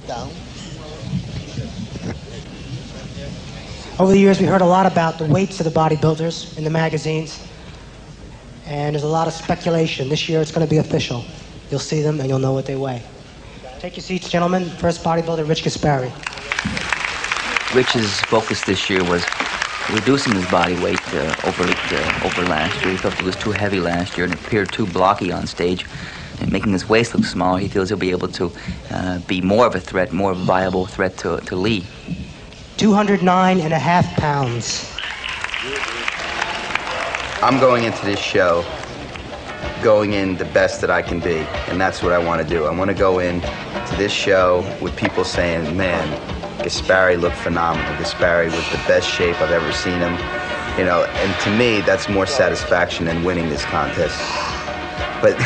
Down. Over the years, we heard a lot about the weights of the bodybuilders in the magazines, and there's a lot of speculation. This year, it's going to be official. You'll see them, and you'll know what they weigh. Take your seats, gentlemen. First bodybuilder, Rich Gaspari. Rich's focus this year was reducing his body weight over last year. He felt it was too heavy last year and it appeared too blocky on stage, and making his waist look smaller. He feels he'll be able to be more of a threat, more of a viable threat to Lee. 209.5 pounds. I'm going into this show going in the best that I can be, and that's what I want to do. I want to go in to this show with people saying, man, Gaspari looked phenomenal. Gaspari was the best shape I've ever seen him. You know, and to me, that's more satisfaction than winning this contest. But,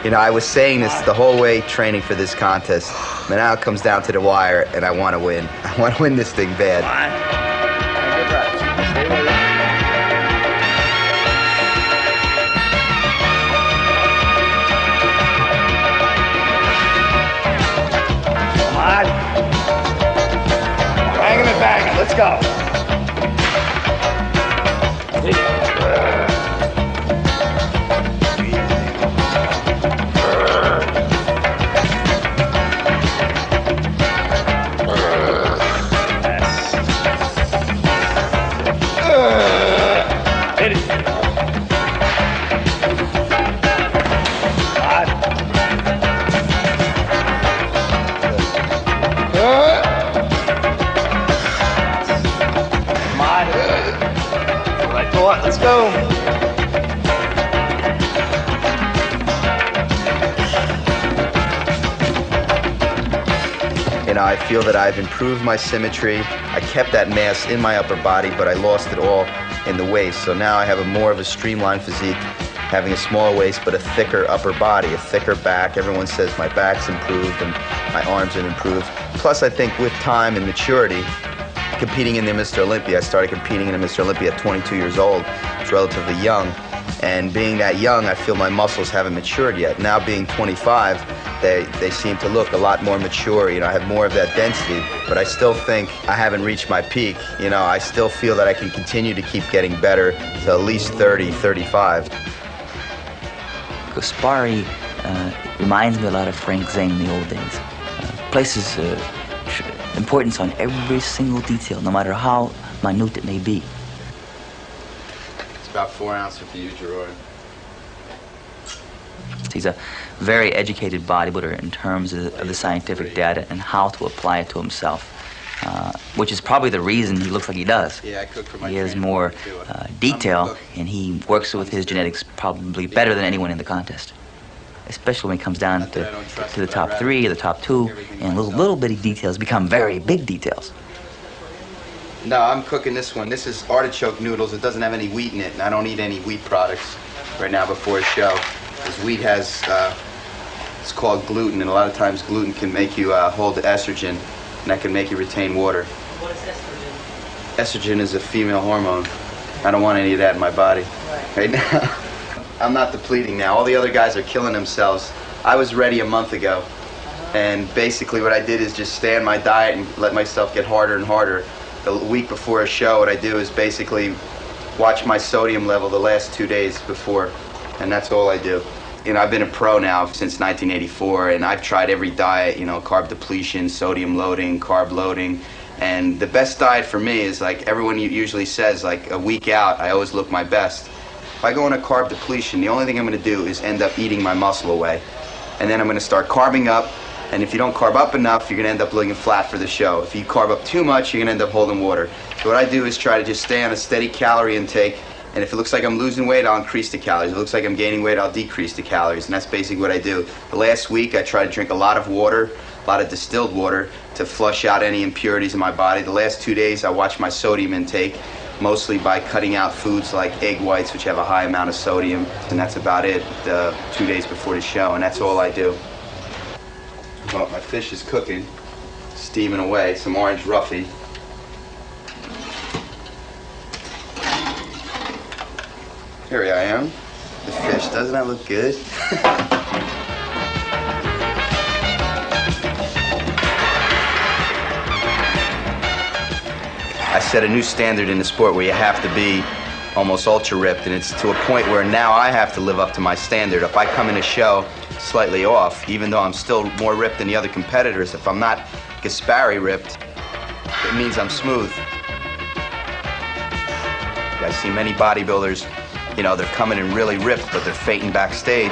you know, I was saying this the whole way training for this contest, but now it comes down to the wire, and I want to win. I want to win this thing bad. Hang him and bang him. Let's go. Hit it. Let's go. You know, I feel that I've improved my symmetry. I kept that mass in my upper body, but I lost it all in the waist. So now I have more of a streamlined physique, having a smaller waist, but a thicker upper body, a thicker back. Everyone says my back's improved and my arms have improved. Plus, I think with time and maturity, competing in the Mr. Olympia, I started competing in the Mr. Olympia at 22 years old. It's relatively young. And being that young, I feel my muscles haven't matured yet. Now being 25, they seem to look a lot more mature. You know, I have more of that density, but I still think I haven't reached my peak. You know, I still feel that I can continue to keep getting better to at least 30, 35. Gaspari reminds me a lot of Frank Zane in the old days. Places importance on every single detail, no matter how minute it may be. It's about 4 ounces for you, Gerard. He's a very educated bodybuilder in terms of the scientific data and how to apply it to himself, which is probably the reason he looks like he does. Yeah, I cook for my He has more detail, and he works with his genetics probably better than anyone in the contest, especially when it comes down to the top 3 or the top 2, and little bitty details become very big details. No, I'm cooking this one. This is artichoke noodles. It doesn't have any wheat in it, and I don't eat any wheat products right now before a show. Because wheat has, it's called gluten, and a lot of times gluten can make you hold estrogen, and that can make you retain water. What is estrogen? Estrogen is a female hormone. I don't want any of that in my body right now. I'm not depleting now. All the other guys are killing themselves. I was ready a month ago, and basically what I did is just stay on my diet and let myself get harder and harder. The week before a show, what I do is basically watch my sodium level the last 2 days before, and that's all I do. You know, I've been a pro now since 1984, and I've tried every diet, you know, carb depletion, sodium loading, carb loading, and the best diet for me is like everyone usually says, like a week out, I always look my best. If I go on a carb depletion, the only thing I'm going to do is end up eating my muscle away. And then I'm going to start carbing up, and if you don't carb up enough, you're going to end up looking flat for the show. If you carb up too much, you're going to end up holding water. So what I do is try to just stay on a steady calorie intake, and if it looks like I'm losing weight, I'll increase the calories. If it looks like I'm gaining weight, I'll decrease the calories, and that's basically what I do. The last week, I try to drink a lot of water, a lot of distilled water, to flush out any impurities in my body. The last 2 days, I watch my sodium intake, mostly by cutting out foods like egg whites, which have a high amount of sodium, and that's about it 2 days before the show, and that's all I do. Well, my fish is cooking, steaming away, some orange roughy. Here I am, the fish. Doesn't that look good? set a new standard in the sport where you have to be almost ultra ripped, and it's to a point where now I have to live up to my standard. If I come in a show slightly off, even though I'm still more ripped than the other competitors, if I'm not Gaspari ripped, it means I'm smooth. I see many bodybuilders, you know, they're coming in really ripped, but they're fainting backstage,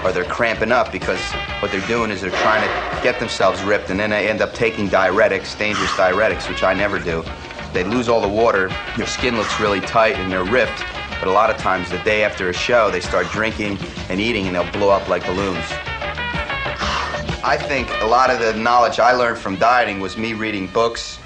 or they're cramping up because what they're doing is they're trying to get themselves ripped, and then they end up taking diuretics, dangerous diuretics, which I never do. They lose all the water, their skin looks really tight, and they're ripped. But a lot of times, the day after a show, they start drinking and eating, and they'll blow up like balloons. I think a lot of the knowledge I learned from dieting was me reading books.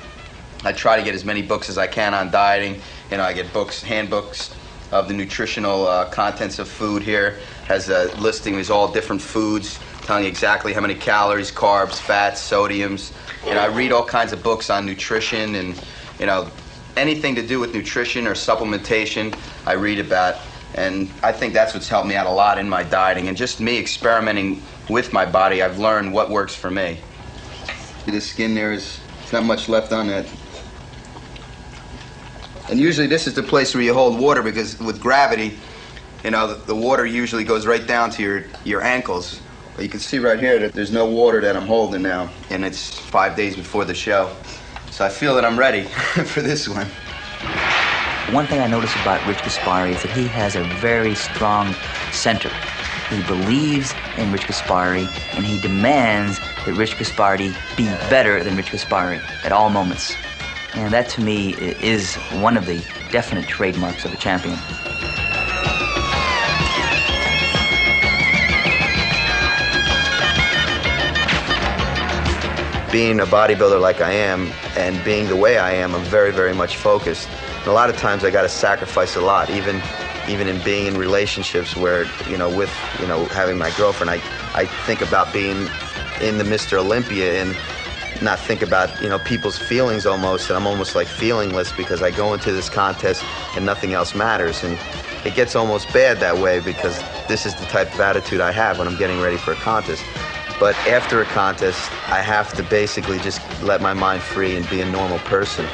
I try to get as many books as I can on dieting. You know, I get books, handbooks of the nutritional contents of food here. Has a listing of all different foods, telling you exactly how many calories, carbs, fats, sodiums. You know, I read all kinds of books on nutrition, and you know, anything to do with nutrition or supplementation, I read about. And I think that's what's helped me out a lot in my dieting. And just me experimenting with my body, I've learned what works for me. The skin there's not much left on it. And usually this is the place where you hold water, because with gravity, you know, the water usually goes right down to your ankles. But you can see right here that there's no water that I'm holding now, and it's 5 days before the show. So I feel that I'm ready for this one. One thing I notice about Rich Gaspari is that he has a very strong center. He believes in Rich Gaspari, and he demands that Rich Gaspari be better than Rich Gaspari at all moments. And that, to me, is one of the definite trademarks of a champion. Being a bodybuilder like I am, and being the way I am, I'm very, very much focused. And a lot of times I got to sacrifice a lot, even in being in relationships where, you know, with, you know, having my girlfriend, I think about being in the Mr. Olympia and not think about, you know, people's feelings almost, and I'm almost like feelingless because I go into this contest and nothing else matters. And it gets almost bad that way, because this is the type of attitude I have when I'm getting ready for a contest. But after a contest, I have to basically just let my mind free and be a normal person.